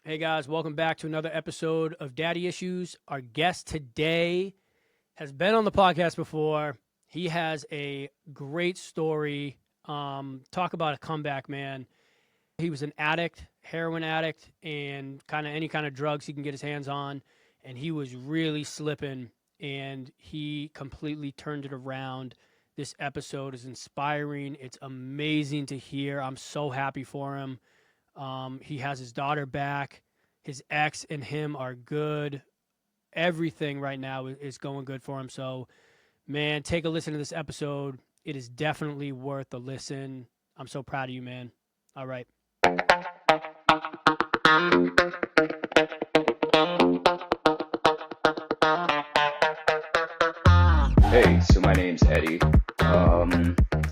Hey guys, welcome back to another episode of Daddy Issues. Our guest today has been on the podcast before. He has a great story. Talk about a comeback, man. He was an addict, heroin addict, and kind of any kind of drugs he can get his hands on. And he was really slipping, and he completely turned it around. This episode is inspiring. It's amazing to hear. I'm so happy for him. He has his daughter back. His ex and him are good. Everything right now is going good for him. So, man, take a listen to this episode. It is definitely worth a listen. I'm so proud of you, man. All right. Hey, so my name's Eddie.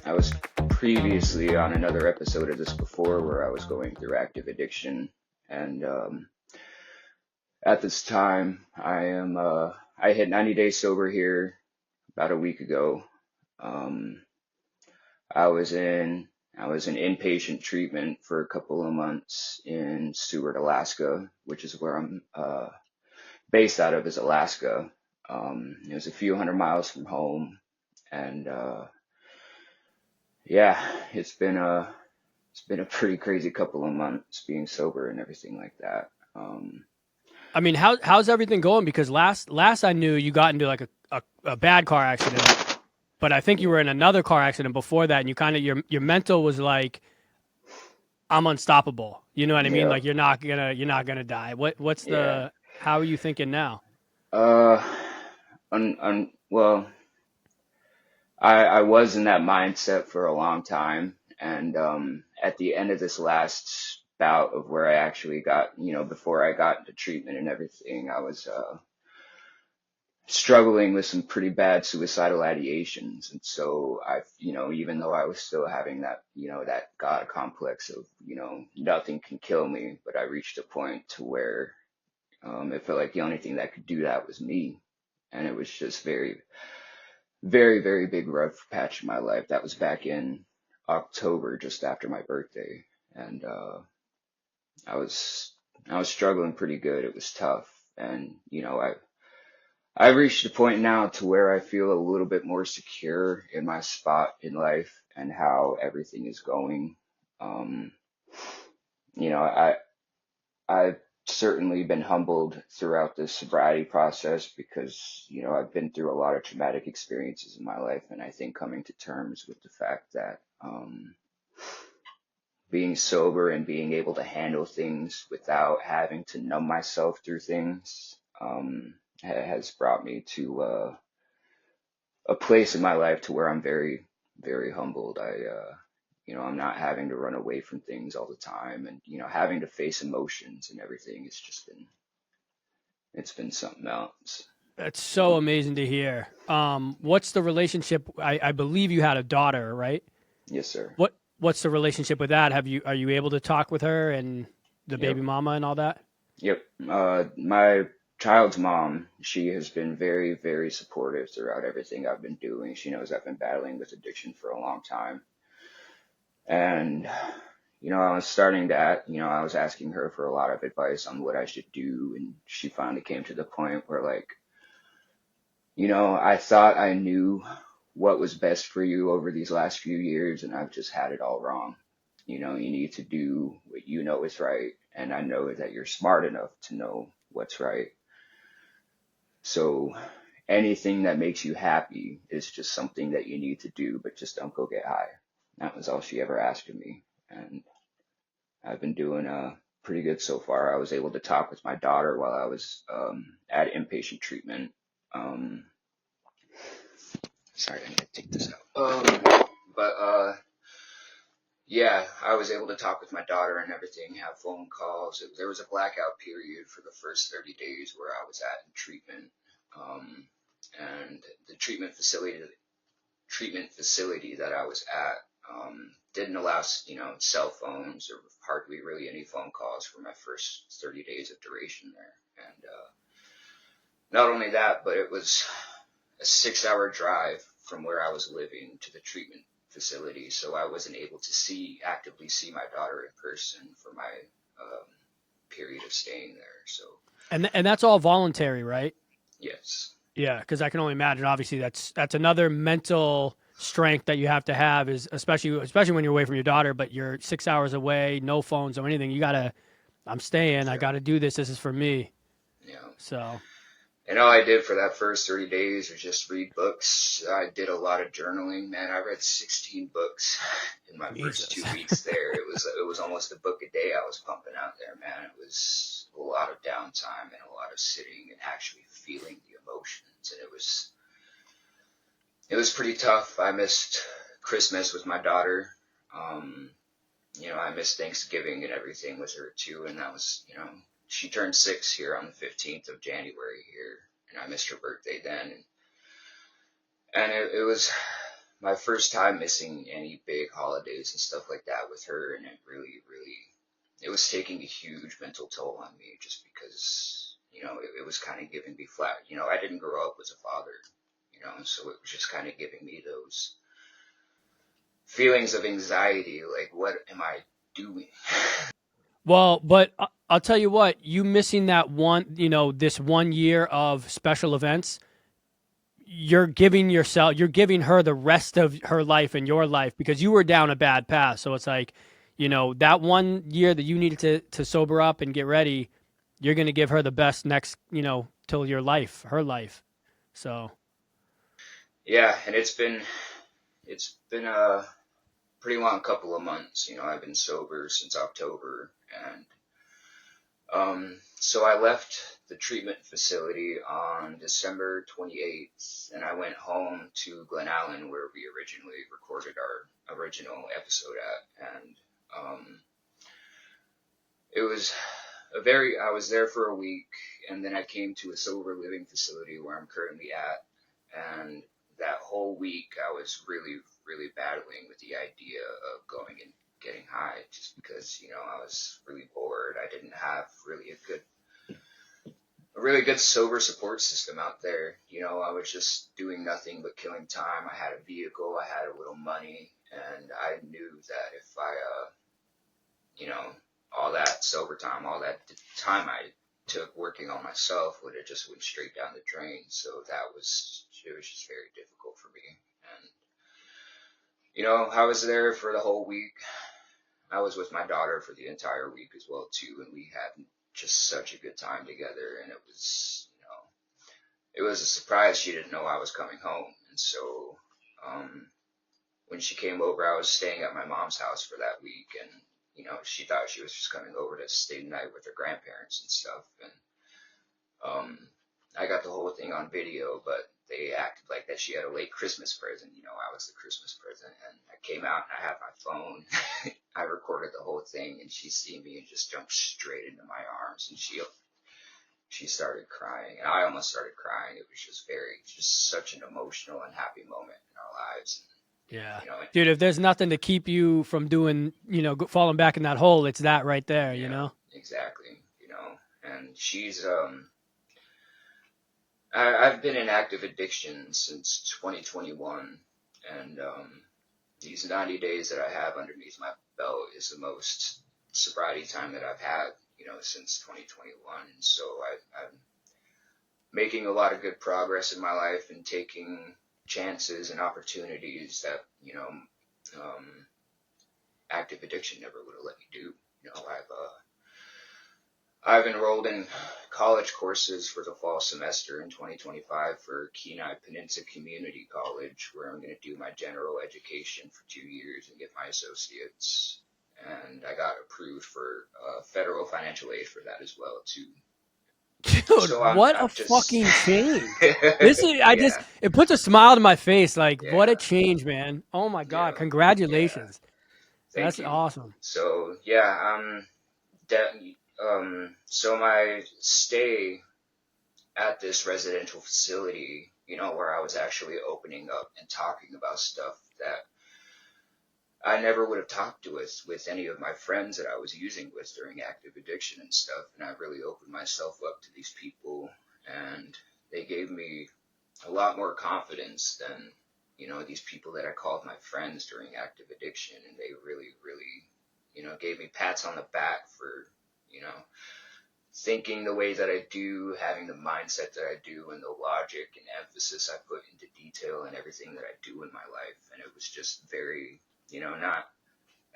I was previously on another episode of this before where I was going through active addiction, and at this time, I hit 90 days sober here about a week ago. Um, I was in inpatient treatment for a couple of months in Seward, Alaska, which is where I'm based out of, is Alaska. It was a few hundred miles from home, and yeah, it's been a pretty crazy couple of months being sober and everything like that. I mean, how's everything going? Because last I knew, you got into like a bad car accident, but I think you Yeah, were in another car accident before that, and you kind of your mental was like, I'm unstoppable. You know what I mean? yeah, Like you're not gonna die. What's yeah. the how are you thinking now? Uh, well, I was in that mindset for a long time, and at the end of this last bout of where I actually got, before I got into treatment and everything, I was struggling with some pretty bad suicidal ideations. And so even though I was still having that, that God complex of, nothing can kill me, but I reached a point to where it felt like the only thing that could do that was me. And it was just very, very, very big rough patch in my life. That was back in October, just after my birthday. And I was I was struggling pretty good. It was tough. And, I've reached a point now to where I feel a little bit more secure in my spot in life and how everything is going. Um, you know, I I've certainly been humbled throughout this sobriety process because, I've been through a lot of traumatic experiences in my life, and I think coming to terms with the fact that being sober and being able to handle things without having to numb myself through things has brought me to a place in my life to where I'm very, very humbled. I'm not having to run away from things all the time, and having to face emotions and everything. It's been something else. That's so Um, amazing to hear. What's the relationship? I believe you had a daughter, right? yes, sir. What's the relationship with that? Are you able to talk with her and the baby Yep, mama and all that? yep. My child's mom, she has been very, very supportive throughout everything I've been doing. She knows I've been battling with addiction for a long time, and I was starting that, I was asking her for a lot of advice on what I should do. And she finally came to the point where, like, I thought I knew what was best for you over these last few years, and I've just had it all wrong. You need to do what you know is right. And I know that you're smart enough to know what's right. So anything that makes you happy is just something that you need to do, but just don't go get high. That was all she ever asked of me. And I've been doing pretty good so far. I was able to talk with my daughter while I was at inpatient treatment. Um, sorry, I need to take this out. But yeah, I was able to talk with my daughter and everything, have phone calls. There was a blackout period for the first 30 days where I was at in treatment. Um, and the treatment facility that I was at didn't allow, cell phones or hardly really any phone calls for my first 30 days of duration there. And not only that, but it was a 6 hour drive from where I was living to the treatment facility. So I wasn't able to actively see my daughter in person for my um, period of staying there. So And that's all voluntary, right? yes, Yeah, because I can only imagine. Obviously, that's another mental strength that you have to have is especially when you're away from your daughter, but you're 6 hours away, no phones or anything. You gotta. I'm staying. I yeah, got to do this. This is for me. yeah. So And all I did for that first 30 days was just read books. I did a lot of journaling. Man, I read 16 books in my first Jesus. 2 weeks there. It was almost a book a day I was pumping out there, man. It was a lot of downtime and a lot of sitting and actually feeling the emotions. And it was pretty tough. I missed Christmas with my daughter. Um, I missed Thanksgiving and everything with her too. And that was, she turned 6 here on the 15th of January here, and I missed her birthday then. And it was my first time missing any big holidays and stuff like that with her, and it really, really, it was taking a huge mental toll on me just because, it was kind of giving me flat. I didn't grow up as a father, so it was just kind of giving me those feelings of anxiety, like, what am I doing? Well, but I'll tell you what, you missing that one, this 1 year of special events, you're giving her the rest of her life and your life because you were down a bad path. So it's like, that 1 year that you needed to sober up and get ready, you're going to give her the best next, till her life. So, Yeah, and it's been a pretty long couple of months. I've been sober since October, and so I left the treatment facility on December 28th, and I went home to Glen Allen where we originally recorded our original episode at, and it was I was there for a week, and then I came to a sober living facility where I'm currently at, and that whole week I was really, really battling with the idea of going and getting high just because, I was really bored. I didn't have a really good sober support system out there. I was just doing nothing but killing time. I had a vehicle, I had a little money, and I knew that if you know, all that sober time, all that time I took working on myself would have just went straight down the drain. So it was just very difficult for me. And, I was there for the whole week. I was with my daughter for the entire week as well too, and we had just such a good time together. And it was a surprise. She didn't know I was coming home, and so um, when she came over, I was staying at my mom's house for that week, and she thought she was just coming over to stay the night with her grandparents and stuff. And I got the whole thing on video, but they acted like that she had a late Christmas present. I was the Christmas present, and I came out and I had my phone. I recorded the whole thing, and she seen me and just jumped straight into my arms, and she started crying, and I almost started crying. It was just such an emotional and happy moment in our lives. yeah. You know, Dude, if there's nothing to keep you from doing, falling back in that hole, it's that right there, yeah, exactly. And I've been in active addiction since 2021, and these 90 days that I have underneath my belt is the most sobriety time that I've had, since 2021. And so I'm making a lot of good progress in my life and taking chances and opportunities that, um, active addiction never would have let me do. I've enrolled in college courses for the fall semester in 2025 for Kenai Peninsula Community College, where I'm going to do my general education for 2 years and get my associates. And I got approved for federal financial aid for that as well too. dude. So What a I'm just fucking change! This is yeah, it puts a smile to my face. Like, what a yeah, change, man! Oh my god, yeah, yeah. congratulations! Thank That's you. awesome. So yeah, so my stay at this residential facility, where I was actually opening up and talking about stuff that I never would have talked to with any of my friends that I was using with during active addiction and stuff. And I really opened myself up to these people, and they gave me a lot more confidence than, these people that I called my friends during active addiction. And they really, really, gave me pats on the back for, you know, thinking the way that I do, having the mindset that I do, and the logic and emphasis I put into detail and everything that I do in my life. And it was just very, not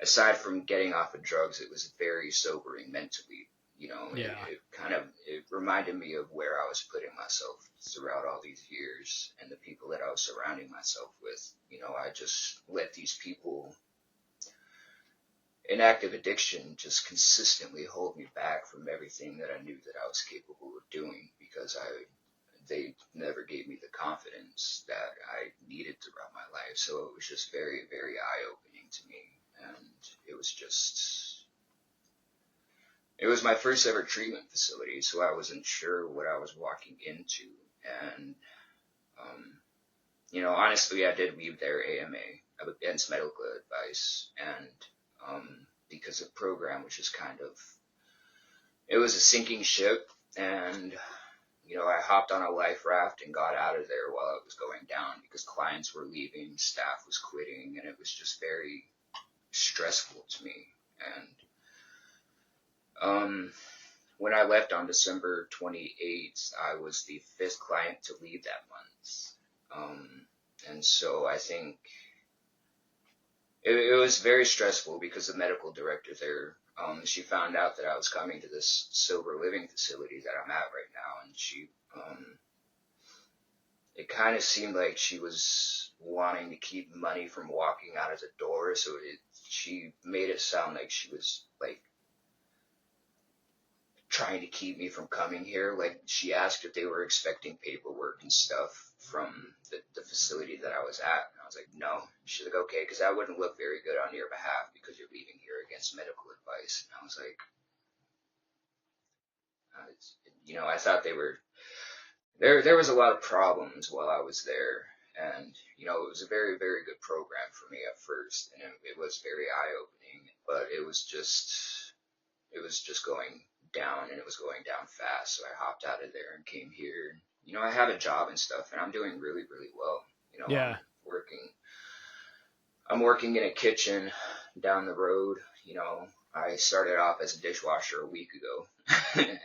aside from getting off of drugs, it was very sobering mentally. Yeah. It kind of it reminded me of where I was putting myself throughout all these years and the people that I was surrounding myself with. I just let these people in active addiction just consistently hold me back from everything that I knew that I was capable of doing because they never gave me the confidence that I needed throughout my life. So it was just very, very eye opening to me. And it was just, it was my first ever treatment facility. So I wasn't sure what I was walking into. And, honestly, I did leave their AMA, against medical advice. And, because the program was just kind of, it was a sinking ship. And I hopped on a life raft and got out of there while it was going down because clients were leaving, staff was quitting, and it was just very stressful to me. And when I left on December 28th, I was the fifth client to leave that month. And so I think it was very stressful because the medical director there, she found out that I was coming to this sober living facility that I'm at right now, and it kind of seemed like she was wanting to keep money from walking out of the door, so she made it sound like she was like trying to keep me from coming here. Like she asked if they were expecting paperwork and stuff from the facility that I was at, and I was like, no. She's like, okay, because that wouldn't look very good on your behalf because you're leaving here against medical advice. And I was like, I thought they were there. There was a lot of problems while I was there, and it was a very, very good program for me at first, and it was very eye opening. But it was just going down, and it was going down fast. So I hopped out of there and came here. I have a job and stuff, and I'm doing really, really well. Yeah. Working. I'm working in a kitchen down the road. I started off as a dishwasher a week ago,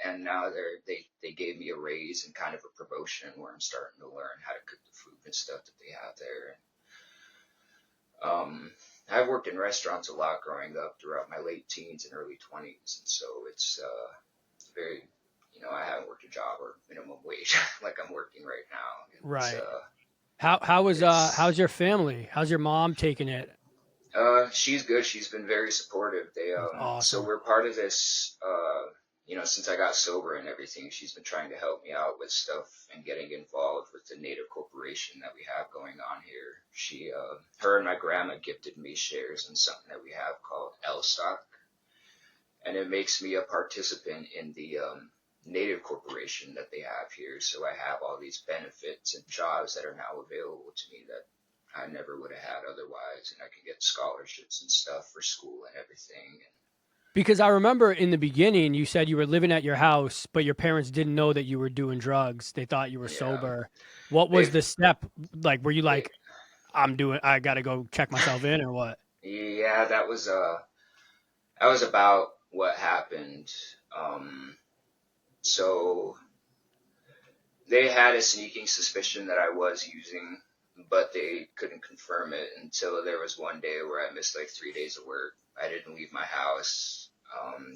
and now they gave me a raise and kind of a promotion where I'm starting to learn how to cook the food and stuff that they have there. I've worked in restaurants a lot growing up throughout my late teens and early 20s, and so it's very, I haven't worked a job or minimum wage like I'm working right now. Right. How's It's your family? How's your mom taking it? She's good. She's been very supportive. That's So awesome. we're part of this, since I got sober and everything, she's been trying to help me out with stuff and getting involved with the native corporation that we have going on here. Her and my grandma gifted me shares in something that we have called L Stock, and it makes me a participant in the native corporation that they have here. So I have all these benefits and jobs that are now available to me that I never would have had otherwise, and I can get scholarships and stuff for school and everything. Because I remember in the beginning you said you were living at your house, but your parents didn't know that you were doing drugs. They thought you were Yeah, sober. What was they've the step? Like, were you they like, I gotta go check myself in or what? yeah, that was about what happened. So they had a sneaking suspicion that I was using, but they couldn't confirm it until there was one day where I missed like 3 days of work. I didn't leave my house.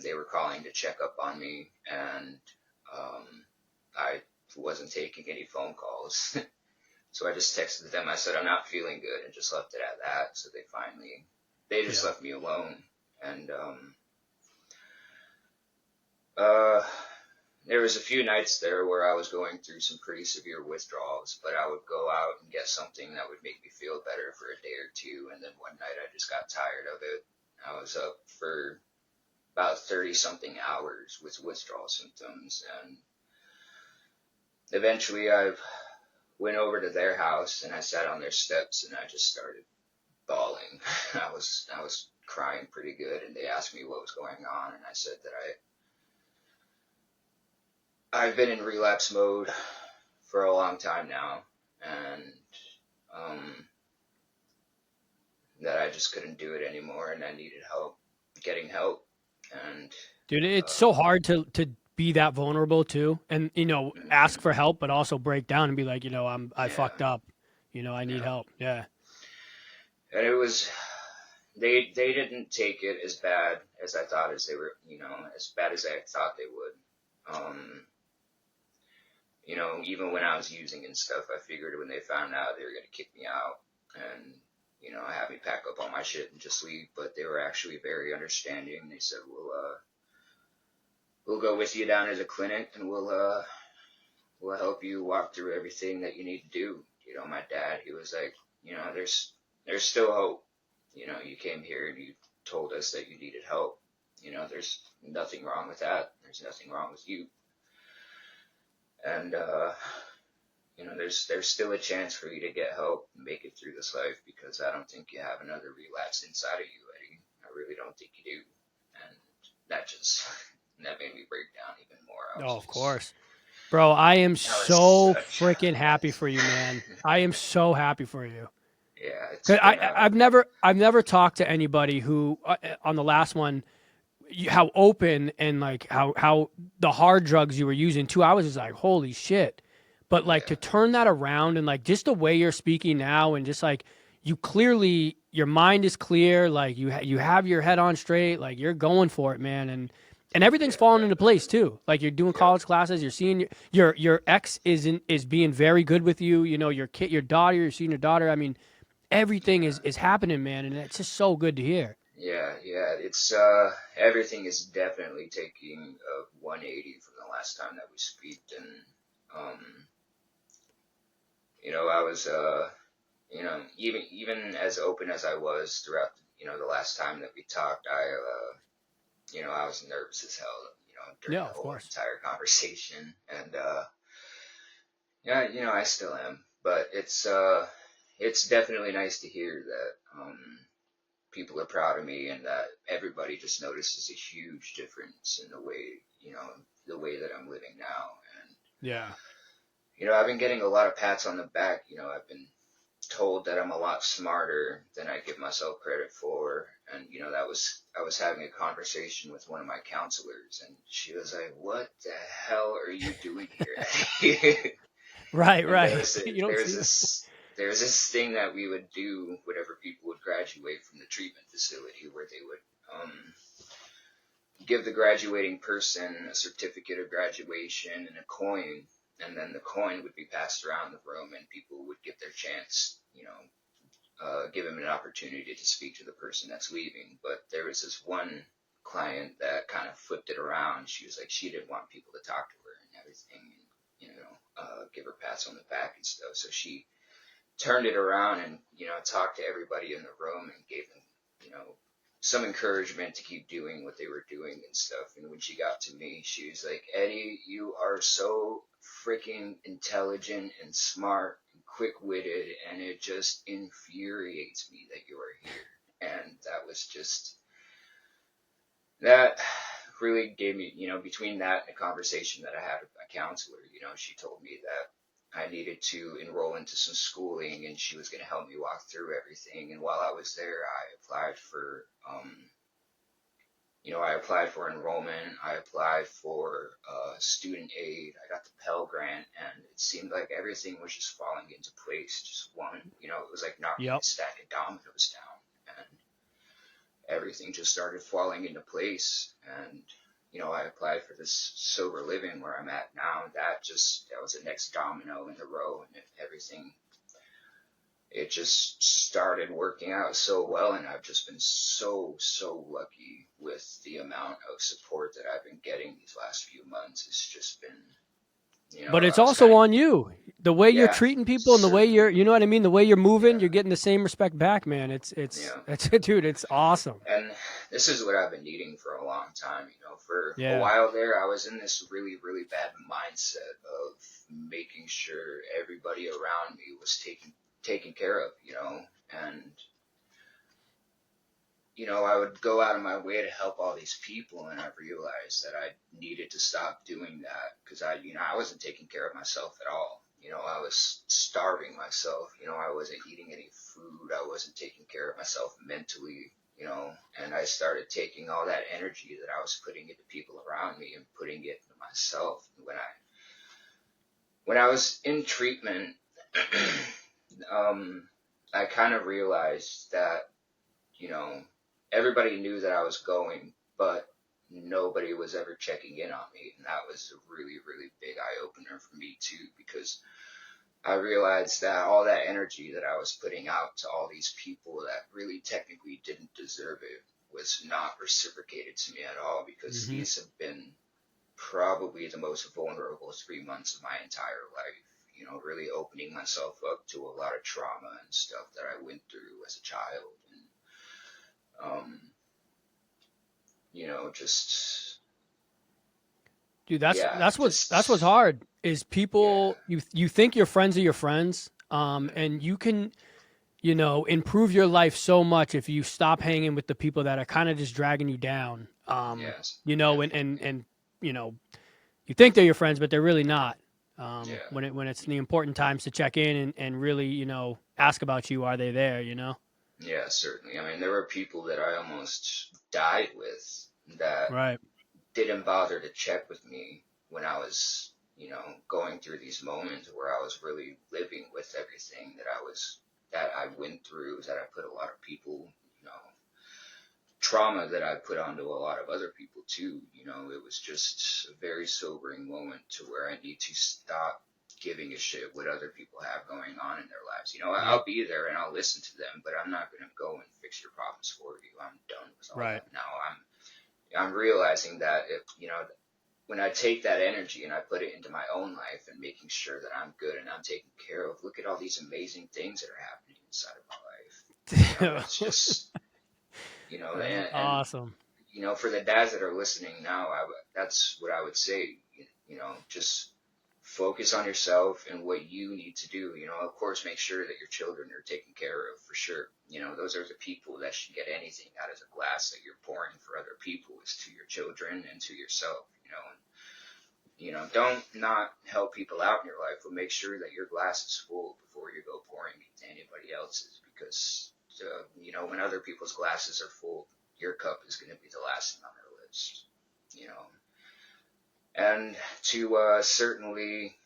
They were calling to check up on me, and um, I wasn't taking any phone calls. So I just texted them. I said I'm not feeling good, and just left it at that. So they just Yeah. left me alone. And uh, there was a few nights there where I was going through some pretty severe withdrawals, but I would go out and get something that would make me feel better for a day or two, and then one night I just got tired of it. I was up for about 30 something hours with withdrawal symptoms, and eventually I went over to their house and I sat on their steps and I just started bawling. I was crying pretty good, and they asked me what was going on, and I said that I've been in relapse mode for a long time now, and um, that I just couldn't do it anymore, and I needed help getting help. And Dude, it's so uh, hard to be that vulnerable too, and ask Hmm. for help, but also break down and be like, I Yeah, fucked up. I need yeah. help. Yeah. And it was they didn't take it as bad as I thought as they were, as bad as I thought they would. Even when I was using and stuff, I figured when they found out they were gonna kick me out and have me pack up all my shit and just leave. But they were actually very understanding. They said, we'll go with you down to the clinic and we'll help you walk through everything that you need to do. My dad, he was like, there's still hope. You came here and you told us that you needed help. There's nothing wrong with that. There's nothing wrong with you. And there's still a chance for you to get help and make it through this life because I don't think you have another relapse inside of you, Eddie. I really don't think you do. And that just that made me break down even more. Oh, of course. Bro, I am I was so such freaking a happy for you, man. I am so happy for you. yeah. It's 'Cause been I've never talked to anybody who on the last one how open and like how the hard drugs you were using too. I was just like, holy shit. But like to yeah, turn that around and like just the way you're speaking now and just like you clearly your mind is clear, like you have your head on straight, like you're going for it, man, and everything's yeah, falling into place definitely. too. Like you're doing Yep. college classes, you're seeing your ex is being very good with you. Your kid, your daughter, you're seeing your daughter. I mean, everything Yeah. is happening, man, and it's just so good to hear. Yeah, yeah. It's everything is definitely taking a 180 from the last time that we speak, and um, I was even as open as I was throughout the last time that we talked, I was nervous as hell, during Yeah, the of whole course. entire conversation, and yeah, I still am, but it's definitely nice to hear that people are proud of me and that everybody just notices a huge difference in the way that I'm living now. And, Yeah. I've been getting a lot of pats on the back. I've been told that I'm a lot smarter than I give myself credit for. And, I was having a conversation with one of my counselors and she was like, what the hell are you doing here? Right, And right. You don't see that. there's this thing that we would do whenever people would graduate from the treatment facility where they would give the graduating person a certificate of graduation and a coin, and then the coin would be passed around the room and people would get their chance, give them an opportunity to speak to the person that's leaving. But there was this one client that kind of flipped it around. She was like, she didn't want people to talk to her and everything, and give her pats on the back and stuff. So she turned it around and talked to everybody in the room and gave them some encouragement to keep doing what they were doing and stuff. And when she got to me, she was like, Eddie, you are so freaking intelligent and smart and quick-witted, and it just infuriates me that you are here. And that was just that really gave me, between that and a conversation that I had with my counselor, she told me that I needed to enroll into some schooling and she was going to help me walk through everything. And while I was there, I applied for enrollment, I applied for student aid, I got the Pell Grant, and it seemed like everything was just falling into place. Just one, it was like knocking Yep. a stack of dominoes down. And everything just started falling into place. And, I applied for this sober living where I'm at now. That was the next domino in the row. And it just started working out so well. And I've just been so, so lucky with the amount of support that I've been getting these last few months. It's just been, But it's I was also kind of, on you. The way you're yeah, treating people and the way certainly. you know what I mean, the way you're moving, you're Yeah. getting the same respect back, man. It's Yeah. that's dude, it's awesome. And this is what I've been needing for a long time. For a Yeah. while there, I was in this really, really bad mindset of making sure everybody around me was taken care of, and I would go out of my way to help all these people, and I realized that I needed to stop doing that because I wasn't taking care of myself at all. I was starving myself. I wasn't eating any food. I wasn't taking care of myself mentally. and I started taking all that energy that I was putting into people around me and putting it into myself. And when I was in treatment, I kind of realized that, you know, everybody knew that I was going, but nobody was ever checking in on me. And that was a really, really big eye opener for me too, because I realized that all that energy that I was putting out to all these people that really technically didn't deserve it was not reciprocated to me at all, because Mm-hmm. these have been probably the most vulnerable 3 months of my entire life. Really opening myself up to a lot of trauma and stuff that I went through as a child. And, just, Dude, yeah, that's what's just, hard is yeah, people you think your friends are your friends, mm, and you can improve your life so much if you stop hanging with the people that are kind of just dragging you down. yes, And definitely, you know you think they're your friends, but they're really not. yeah. When it's the important times to check in and really ask about you, are they there? Yeah, certainly. I mean, there were people that I almost died with that Right. didn't bother to check with me when I was, going through these moments where I was really living with everything that I went through, that I put a lot of people, you know, trauma that I put onto a lot of other people too. It was just a very sobering moment to where I need to stop giving a shit what other people have going on in their lives. Yep. I'll be there and I'll listen to them, but I'm not going to go and fix your problems for you. I'm done with all Right. that now. I'm realizing that when I take that energy and I put it into my own life and making sure that I'm good and I'm taken care of, look at all these amazing things that are happening inside of my life. It's just, That's and awesome. for the dads that are listening now, that's what I would say. Just focus on yourself and what you need to do. Of course, make sure that your children are taken care of for sure. Those are the people that should get anything out of the glass that you're pouring for other people is to your children and to yourself. Don't not help people out in your life, but make sure that your glass is full before you go pouring into anybody else's, because when other people's glasses are full, your cup is going to be the last thing on their list. You know, and to certainly,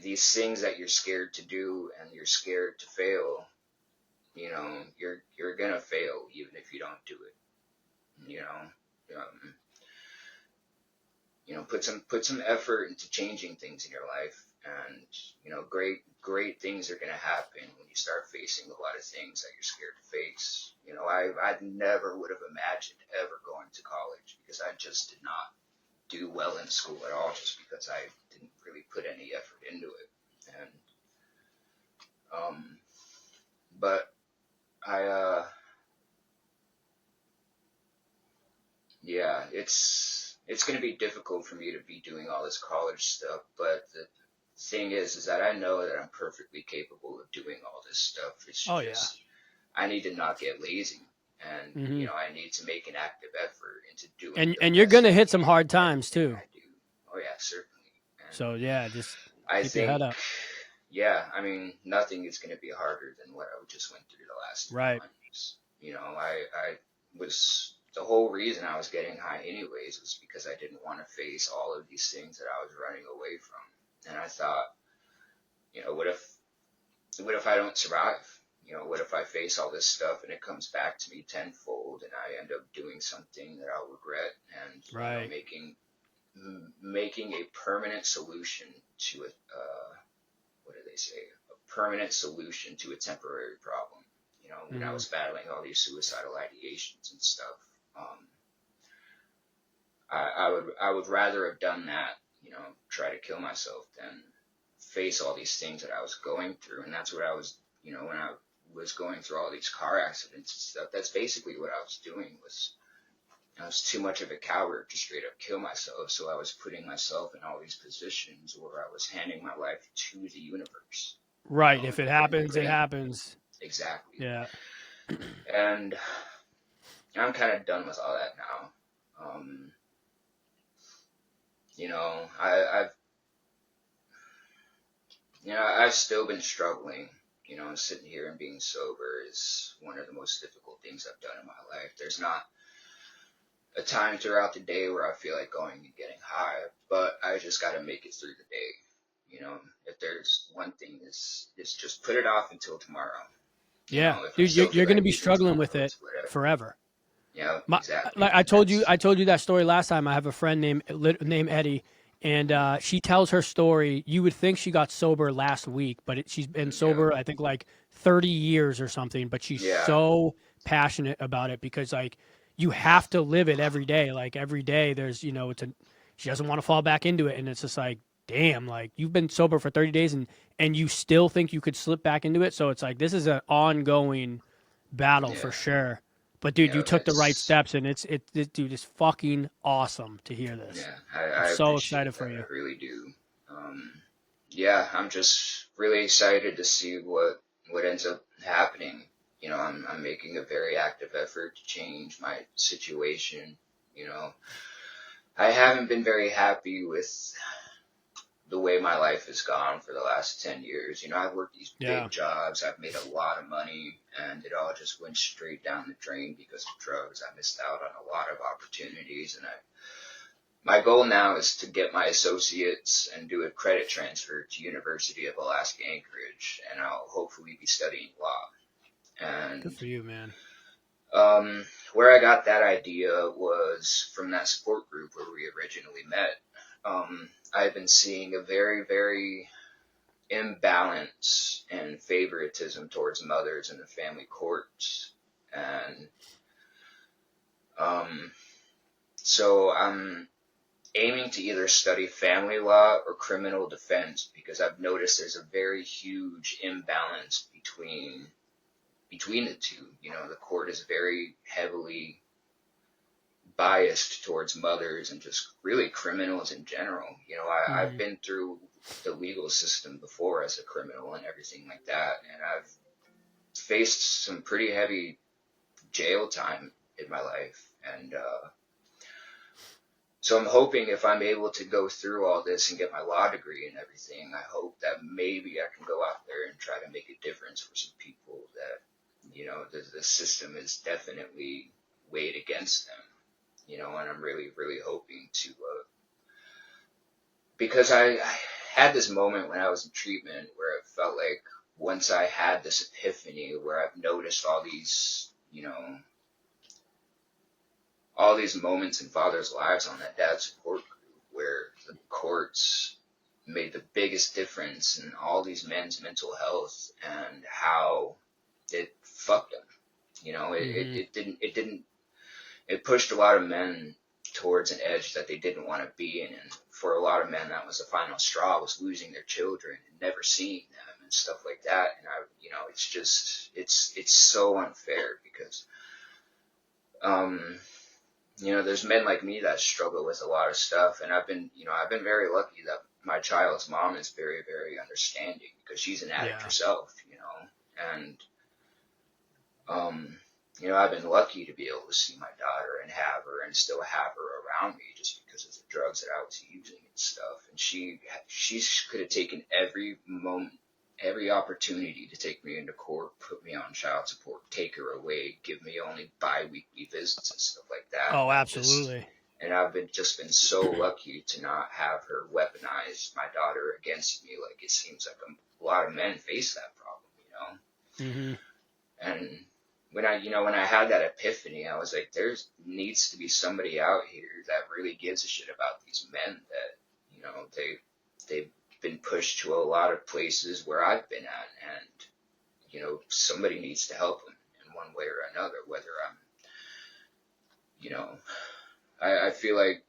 these things that you're scared to do and you're scared to fail, you're gonna fail even if you don't do it. Um, put some effort into changing things in your life, and great things are going to happen when you start facing a lot of things that you're scared to face. I never would have imagined ever going to college, because I just did not do well in school at all, just because I didn't really put any effort into it. And um but I yeah, it's going to be difficult for me to be doing all this college stuff, but the thing is that I know that I'm perfectly capable of doing all this stuff. It's Oh yeah. just I need to not get lazy, and Hmm. I need to make an active effort into doing And the and you're best gonna I hit some can hard in times everything too. I do. Oh yeah, certainly. And So yeah, just I keep your head think, up. yeah, I mean, nothing is going to be harder than what I just went through the last three Right. months. I was, the whole reason I was getting high anyways was because I didn't want to face all of these things that I was running away from. And I thought, what if I don't survive? What if I face all this stuff and it comes back to me tenfold and I end up doing something that I'll regret, and, Right. making a permanent solution to it, what do they say? A permanent solution to a temporary problem. When I Hmm. was battling all these suicidal ideations and stuff, um, I would rather have done that, try to kill myself, than face all these things that I was going through. And that's what I was, when I was going through all these car accidents and stuff. That's basically what I was doing. I was too much of a coward to straight up kill myself, so I was putting myself in all these positions where I was handing my life to the universe, Right. If it and happens, it putting happens. exactly. Yeah. And I'm kind of done with all that now. Um, I've still been struggling, sitting here and being sober is one of the most difficult things I've done in my life. There's not a time throughout the day where I feel like going and getting high, but I just got to make it through the day. If there's one thing is just put it off until tomorrow. Yeah, If I dude, still you're feel going to like be leaving struggling with tomorrow, it it's whatever. forever. Yeah, My, exactly. like And that's I told you that story last time. I have a friend named Eddie, and she tells her story. You would think she got sober last week, but she's been yeah, sober, I think, like 30 years or something. But she's yeah, so passionate about it because, like, you have to live it every day. Like every day, there's she doesn't want to fall back into it, and it's just like, damn, like you've been sober for 30 days, and you still think you could slip back into it. So it's like this is an ongoing battle for yeah, sure. But dude, you took the right it's steps, and dude, it's fucking awesome to hear this. yeah. I'm I so excited appreciate for that. you. I really do. Um, yeah, I'm just really excited to see what ends up happening. I'm making a very active effort to change my situation. You know, I haven't been very happy with the way my life has gone for the last 10 years. I've worked these Yeah, big jobs, I've made a lot of money, and it all just went straight down the drain because of drugs. I missed out on a lot of opportunities, and my goal now is to get my associates and do a credit transfer to University of Alaska Anchorage, and I'll hopefully be studying law. good And for you, man. where I got that idea was from that support group where we originally met. I've been seeing a very, very imbalance and favoritism towards mothers in the family courts. And um, so I'm aiming to either study family law or criminal defense because I've noticed there's a very huge imbalance between the two. The court is very heavily biased towards mothers and just really criminals in general. I've Hmm. been through the legal system before as a criminal and everything like that, and I've faced some pretty heavy jail time in my life. And so I'm hoping if I'm able to go through all this and get my law degree and everything, I hope that maybe I can go out there and try to make a difference for some people that, the system is definitely weighed against them, and I'm really, really hoping to, because I had this moment when I was in treatment where it felt like once I had this epiphany where I've noticed all these moments in fathers' lives on that dad support group where the courts made the biggest difference in all these men's mental health and how it fucked them. Hmm. It pushed a lot of men towards an edge that they didn't want to be in. And for a lot of men, that was the final straw, was losing their children and never seeing them and stuff like that. And it's so unfair because, um, there's men like me that struggle with a lot of stuff, and I've been very lucky that my child's mom is very, very understanding because she's an addict Yeah. herself, and um, I've been lucky to be able to see my daughter and have her and still have her around me just because of the drugs that I was using and stuff, and she could have taken every moment. Every opportunity to take me into court, put me on child support, take her away, give me only bi-weekly visits and stuff like that. Oh, absolutely. And I've just been so lucky to not have her weaponize my daughter against me. Like it seems like a lot of men face that problem. Hmm. And when I had that epiphany, I was like, there needs to be somebody out here that really gives a shit about these men that, they've been pushed to a lot of places where I've been at, and somebody needs to help them in one way or another. Whether I'm, you know, I feel like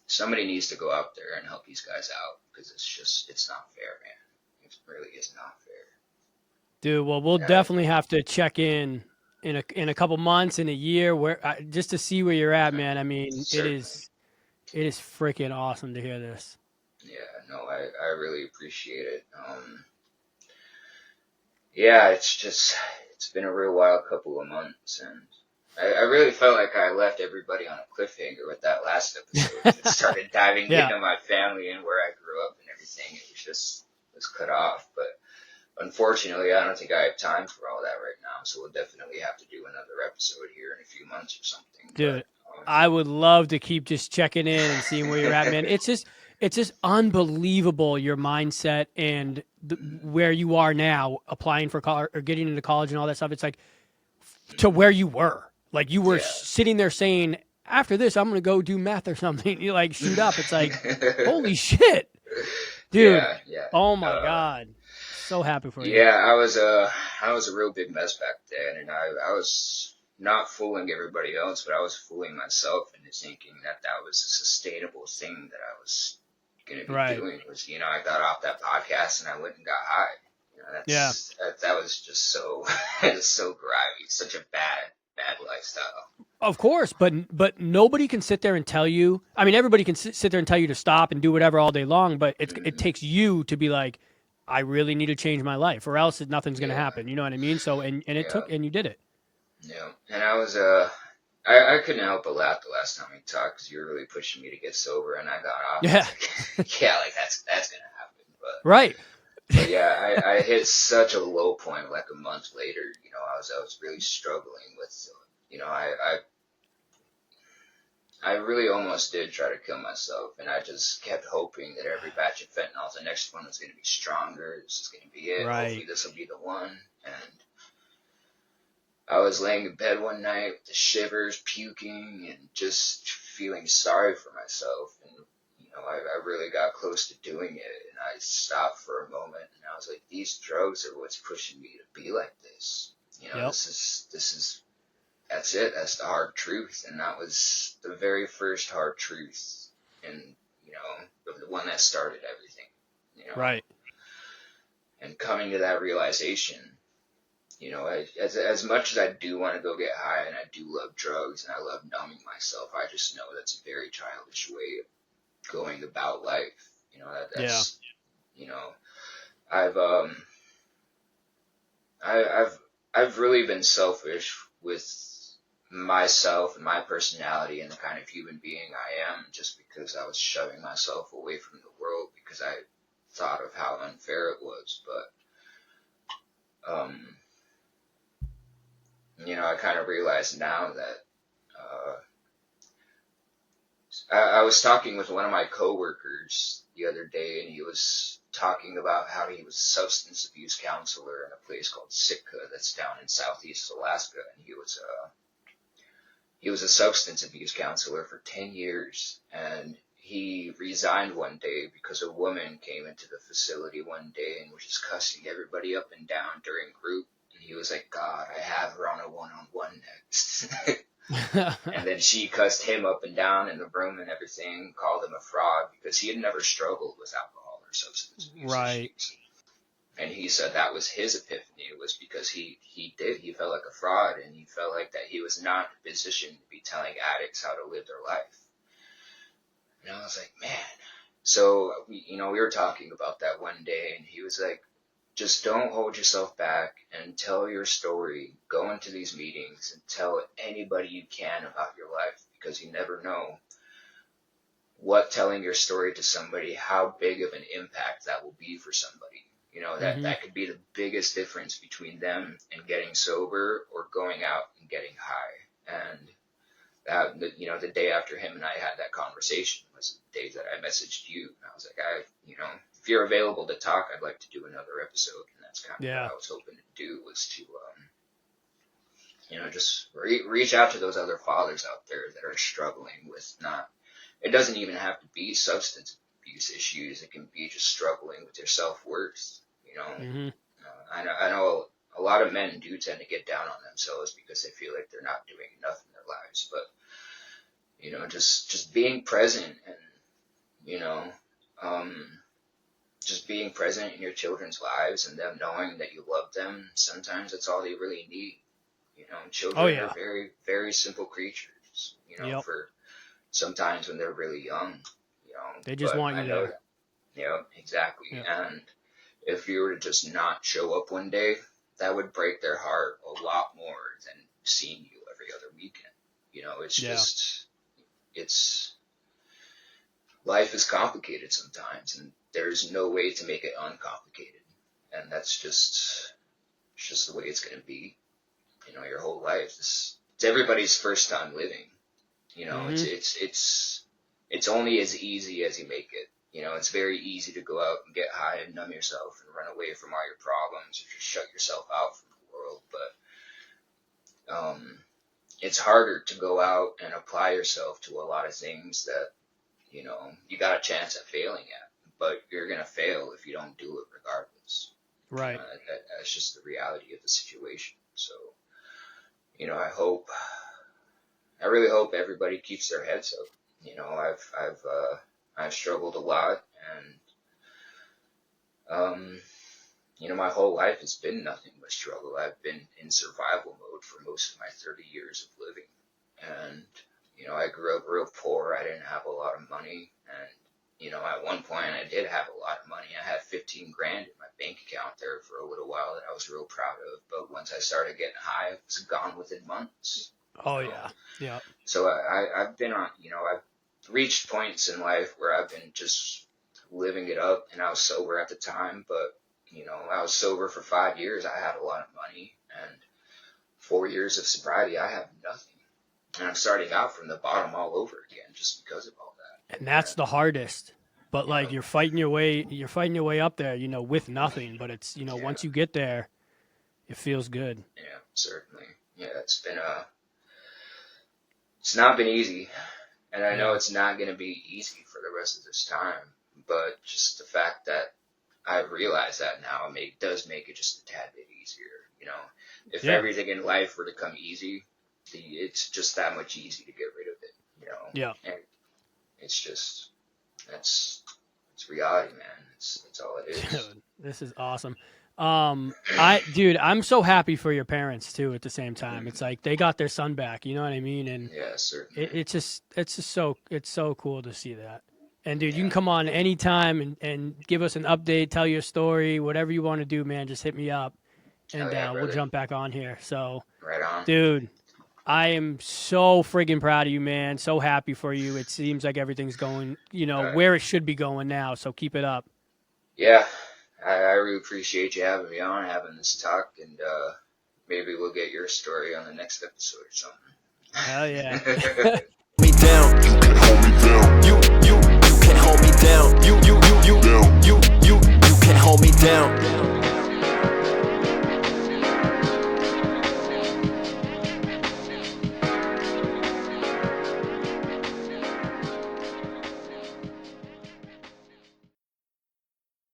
somebody needs to go out there and help these guys out because it's not fair, man. It really is not fair. Dude, well, we'll And definitely have to check in a couple months, in a year, where just to see where you're at, man. I mean, certainly, it is freaking awesome to hear this. yeah, no, I really appreciate it. Yeah, it's been a real wild couple of months, and I really felt like I left everybody on a cliffhanger with that last episode. It started diving Yeah. into my family and where I grew up and everything. It was cut off, but unfortunately, I don't think I have time for all that right now. So we'll definitely have to do another episode here in a few months or something. Dude, I would love to keep just checking in and seeing where you're at, man. It's just unbelievable your mindset and where you are now, applying for college or getting into college and all that stuff. It's like to where you were, like you were yeah. sitting there saying, "After this, I'm gonna go do math or something." You like shoot up. It's like, holy shit, dude! Yeah, yeah. Oh my god, so happy for you. Yeah, I was a real big mess back then, and I was not fooling everybody else, but I was fooling myself into thinking that that was a sustainable thing that I was going to be Right? doing. Was I got off that podcast and I went and got high. Yeah. That was just so it's so grimy, such a bad lifestyle. Of course, but nobody can sit there and tell you. I mean, everybody can sit there and tell you to stop and do whatever all day long, but it Hmm. takes you to be like, I really need to change my life, or else nothing's going to Yeah, happen. You know what I mean? So and it yeah, took and you did it. yeah. And I couldn't help but laugh the last time we talked because you were really pushing me to get sober, and I got off. I Yeah. was like, yeah, like that's gonna happen. Right. But yeah, I hit such a low point like a month later. I was really struggling with. I really almost did try to kill myself, and I just kept hoping that every batch of fentanyl, the next one was going to be stronger. This is going to be it. Hopefully, Right. this will be the one. And I was laying in bed one night with the shivers, puking, and just feeling sorry for myself. And I really got close to doing it, and I stopped for a moment, and I was like, these drugs are what's pushing me to be like this. Yep. This is that's it. That's the hard truth, and that was the very first hard truth, and the one that started everything. Right. And coming to that realization. As much as I do want to go get high and I do love drugs and I love numbing myself, I just know that's a very childish way of going about life. Yeah. That's you know I've I've I've really been selfish with myself and my personality and the kind of human being I am just because I was shoving myself away from the world because I thought of how unfair it was. But I kind of realize now that I was talking with one of my coworkers the other day, and he was talking about how he was a substance abuse counselor in a place called Sitka that's down in southeast Alaska, and he was a substance abuse counselor for 10 years, and he resigned one day because a woman came into the facility one day and was just cussing everybody up and down during group, and he was like, God, I have her on a one-on-one next. And then she cussed him up and down in the room and everything, called him a fraud because he had never struggled with alcohol or substance abuse Right. issues. And he said that was his epiphany. It was because he felt like a fraud, and he felt like that he was not in a position to be telling addicts how to live their life. And I was like, man. So we were talking about that one day, and he was like, just don't hold yourself back and tell your story. Go into these meetings and tell anybody you can about your life because you never know what telling your story to somebody, how big of an impact that will be for somebody. Hmm. That could be the biggest difference between them and getting sober or going out and getting high. And the day after him and I had that conversation was the day that I messaged you. And I was like, if you're available to talk, I'd like to do another episode. And that's kind of what Yeah. I was hoping to do was to, just reach out to those other fathers out there that are struggling with it doesn't even have to be substance abuse issues. It can be just struggling with their self-worth. Hmm. I know a lot of men do tend to get down on themselves because they feel like they're not doing enough in their lives. But just being present and you know, um, just being present in your children's lives and them knowing that you love them. Sometimes that's all they really need. Oh Children are yeah. very, very simple creatures. Yep. For sometimes when they're really young. They just But want I you know there. that. Exactly. Yep. And if you were to just not show up one day, that would break their heart a lot more than seeing you every other weekend. It's Yeah. just, it's, life is complicated sometimes, and there's no way to make it uncomplicated. and it's just the way it's gonna be. Your whole life. It's everybody's first time living. Mm-hmm. It's only as easy as you make it. It's very easy to go out and get high and numb yourself and run away from all your problems or just shut yourself out from the world. But it's harder to go out and apply yourself to a lot of things that you got a chance at failing at, but you're gonna fail if you don't do it regardless. Right. That's just the reality of the situation. So, I really hope everybody keeps their heads up. I've struggled a lot, and my whole life has been nothing but struggle. I've been in survival mode for most of my 30 years of living, and I grew up real poor. I didn't have a lot of money, and at one point I did have a lot of money. I had 15 grand in my bank account there for a little while that I was real proud of. But once I started getting high, it was gone within months. Oh yeah. Yeah. So I've been on, I've reached points in life where I've been just living it up, and I was sober at the time, but I was sober for 5 years. I had a lot of money, and 4 years of sobriety, I have nothing. And I'm starting out from the bottom all over again just because of all that. And that's the hardest. But like you're fighting your way up there, with nothing. But it's once you get there, it feels good. Yeah, certainly. Yeah, it's not been easy, and I know it's not going to be easy for the rest of this time. But just the fact that I realize that now does make it just a tad bit easier. If everything in life were to come easy, it's just that much easy to get rid of it. Yeah. And it's reality, man. It's all it is. Dude, this is awesome. I'm so happy for your parents too. At the same time, it's like they got their son back. You know what I mean? And yeah, certainly. it's so cool to see that. And dude, you can come on anytime and give us an update, tell your story, whatever you want to do, man. Just hit me up, and we'll jump back on here. So, right on, dude. I am so friggin' proud of you, man. So happy for you. It seems like everything's going, where it should be going now. So keep it up. Yeah, I really appreciate you having me on, having this talk, and maybe we'll get your story on the next episode or something. Hell yeah. Me down, you can hold me down. You can hold me down. You can hold me down.